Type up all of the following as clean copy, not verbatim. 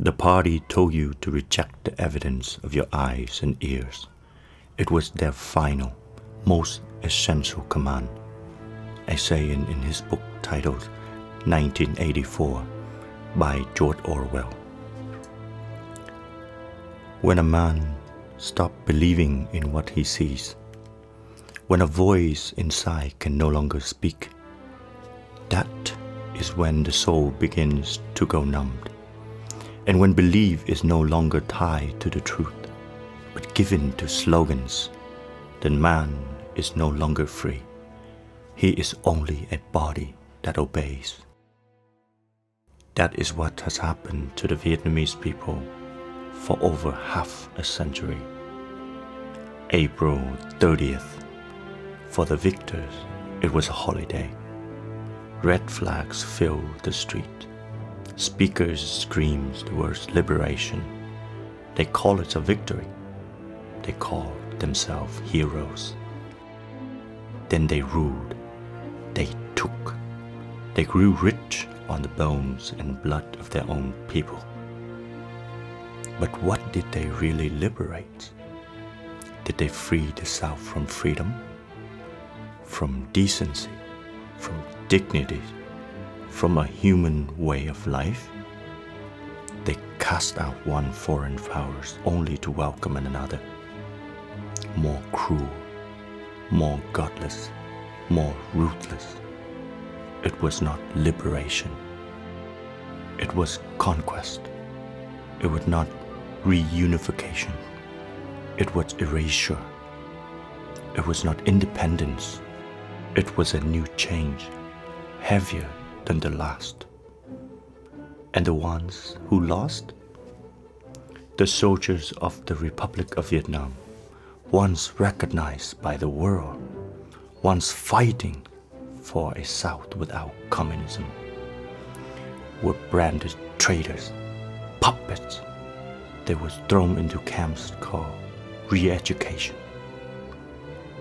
The party told you to reject the evidence of your eyes and ears. It was their final, most essential command. I say in his book titled 1984 by George Orwell. When a man stops believing in what he sees, when a voice inside can no longer speak, that is when the soul begins to go numbed. And when belief is no longer tied to the truth, but given to slogans, then man is no longer free. He is only a body that obeys. That is what has happened to the Vietnamese people for over half a century. April 30th. For the victors, it was a holiday. Red flags filled the street. Speakers screamed the words liberation. They call it a victory. They called themselves heroes. Then they ruled. They took. They grew rich on the bones and blood of their own people. But what did they really liberate? Did they free the South from freedom? From decency? From dignity? From a human way of life? They cast out one foreign power only to welcome another. More cruel, more godless, more ruthless. It was not liberation. It was conquest. It was not reunification. It was erasure. It was not independence. It was a new change, heavier than the last. And the ones who lost? The soldiers of the Republic of Vietnam, once recognized by the world, once fighting for a South without communism, were branded traitors, puppets. They were thrown into camps called re-education.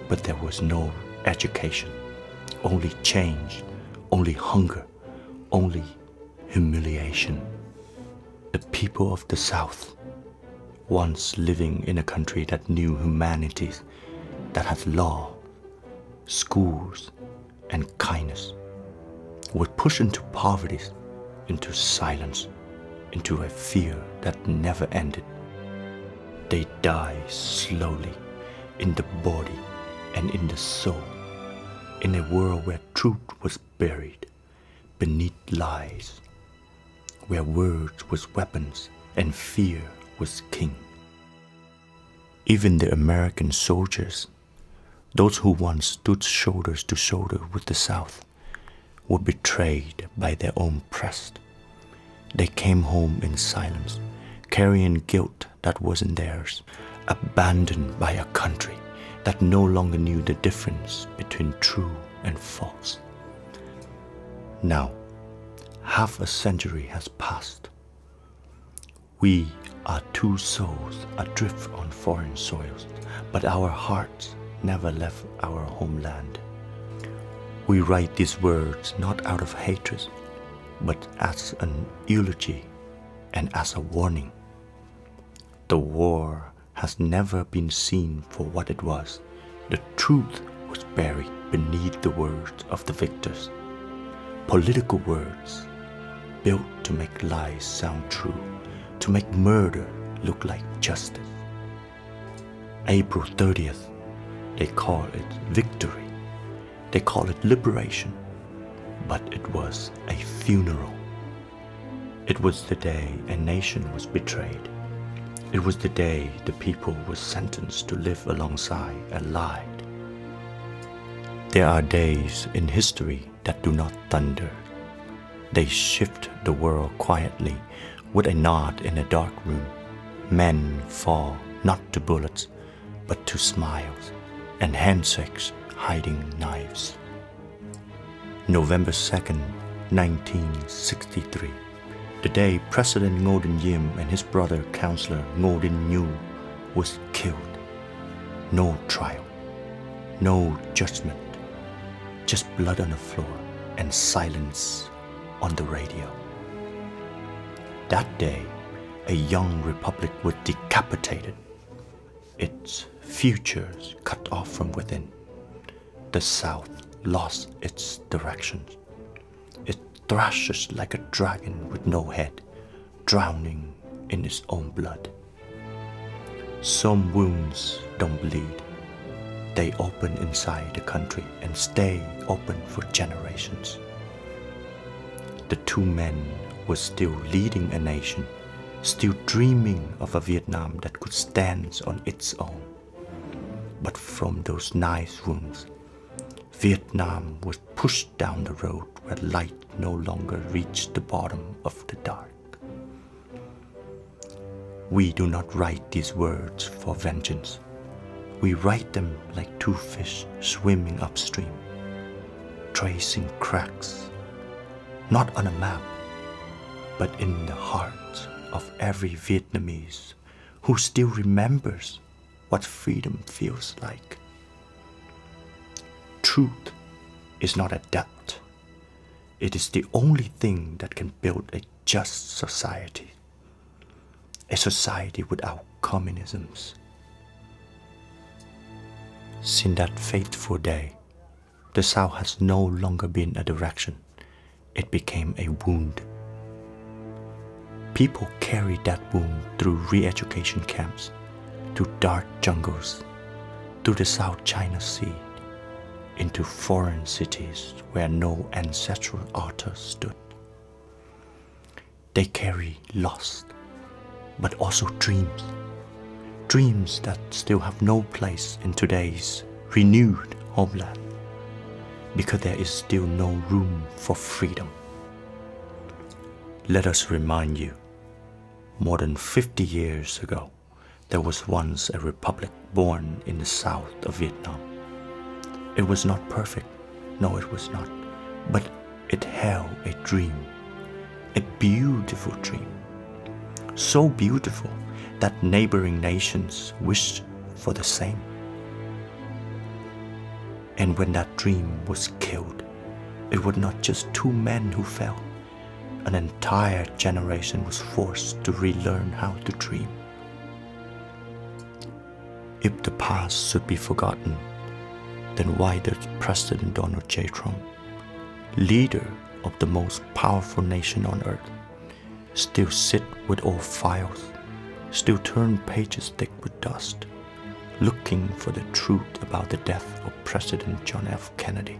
But there was no education, only change, only hunger, only humiliation. The people of the South, once living in a country that knew humanities, that had law, schools, and kindness, were pushed into poverty, into silence, into a fear that never ended. They die slowly in the body and in the soul, in a world where truth was buried beneath lies, where words was weapons and fear was king. Even the American soldiers, those who once stood shoulder to shoulder with the South, were betrayed by their own press. They came home in silence, carrying guilt that wasn't theirs, abandoned by a country that no longer knew the difference between true and false. Now, half a century has passed. We are two souls adrift on foreign soils, but our hearts never left our homeland. We write these words not out of hatred, but as an eulogy and as a warning. The war has never been seen for what it was. The truth was buried beneath the words of the victors. Political words built to make lies sound true, to make murder look like justice. April 30th, they call it victory. They call it liberation. But it was a funeral. It was the day a nation was betrayed. It was the day the people were sentenced to live alongside a lie. There are days in history that do not thunder. They shift the world quietly with a nod in a dark room. Men fall not to bullets, but to smiles and handshakes hiding knives. November 2nd, 1963, the day President Ngo Dinh Diem and his brother Councillor Ngo Dinh Nhu was killed. No trial, no judgment, just blood on the floor and silence on the radio. That day, a young republic was decapitated, its futures cut off from within. The South lost its direction. It thrashes like a dragon with no head, drowning in its own blood. Some wounds don't bleed. They open inside the country and stay open for generations. The two men were still leading a nation, still dreaming of a Vietnam that could stand on its own. But from those knife wounds, Vietnam was pushed down the road where light no longer reached the bottom of the dark. We do not write these words for vengeance. We write them like two fish swimming upstream, tracing cracks, not on a map, but in the heart of every Vietnamese who still remembers what freedom feels like. Truth is not a debt. It is the only thing that can build a just society. A society without communisms. Since that fateful day, the South has no longer been a direction. It became a wound. People carried that wound through re-education camps, through dark jungles, through the South China Sea, into foreign cities where no ancestral altar stood. They carry lost, but also dreams. Dreams that still have no place in today's renewed homeland, because there is still no room for freedom. Let us remind you, more than 50 years ago, there was once a republic born in the south of Vietnam. It was not perfect, no it was not, but it held a dream, a beautiful dream. So beautiful that neighboring nations wished for the same. And when that dream was killed, it was not just two men who fell. An entire generation was forced to relearn how to dream. If the past should be forgotten, then why does President Donald J. Trump, leader of the most powerful nation on earth, still sit with old files, still turn pages thick with dust, looking for the truth about the death of President John F. Kennedy?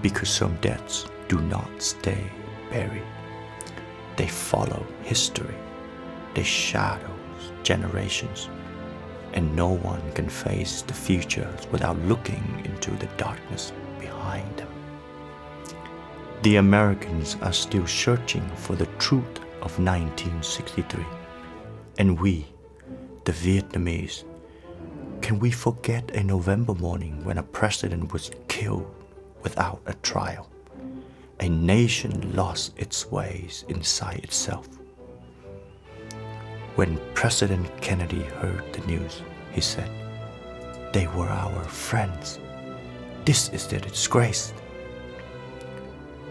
Because some deaths do not stay buried. They follow history. They shadow generations. And no one can face the future without looking into the darkness behind them. The Americans are still searching for the truth of 1963. And we, the Vietnamese, can we forget a November morning when a president was killed without a trial? A nation lost its ways inside itself. When President Kennedy heard the news, he said, "They were our friends. This is their disgrace."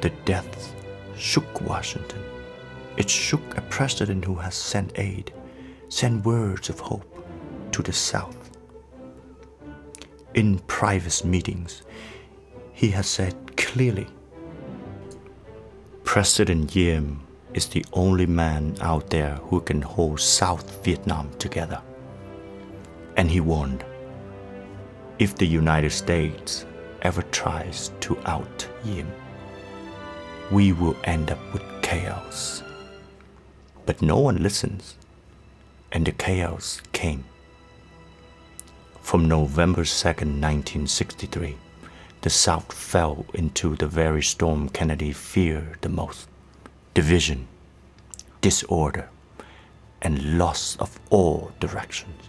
The death shook Washington. It shook a president who has sent aid, sent words of hope to the South. In private meetings, he has said clearly, President Diem is the only man out there who can hold South Vietnam together. And he warned, if the United States ever tries to out Diem, we will end up with chaos. But no one listens, and the chaos came. From November 2nd, 1963, the South fell into the very storm Kennedy feared the most: division, disorder, and loss of all directions.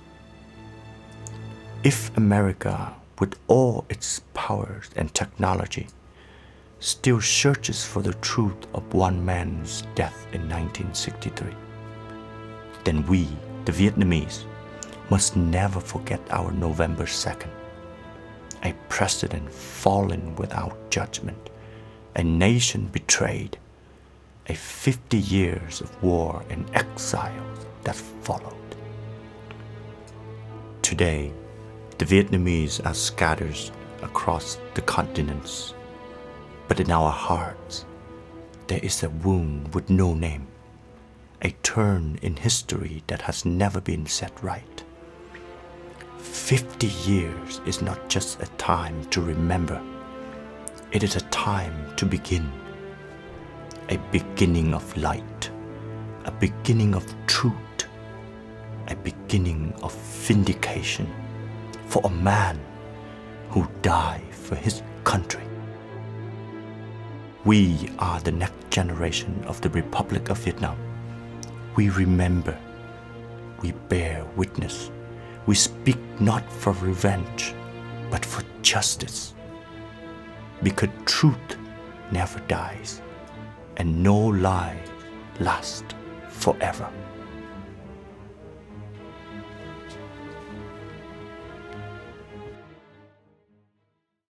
If America, with all its powers and technology, still searches for the truth of one man's death in 1963, then we, the Vietnamese, must never forget our November 2nd. A president fallen without judgment, a nation betrayed, a 50 years of war and exile that followed. Today, the Vietnamese are scattered across the continents, but in our hearts, there is a wound with no name, a turn in history that has never been set right. 50 years is not just a time to remember, it is a time to begin. A beginning of light, a beginning of truth, a beginning of vindication for a man who died for his country. We are the next generation of the Republic of Vietnam. We remember, we bear witness, we speak not for revenge, but for justice. Because truth never dies, and no lie lasts forever.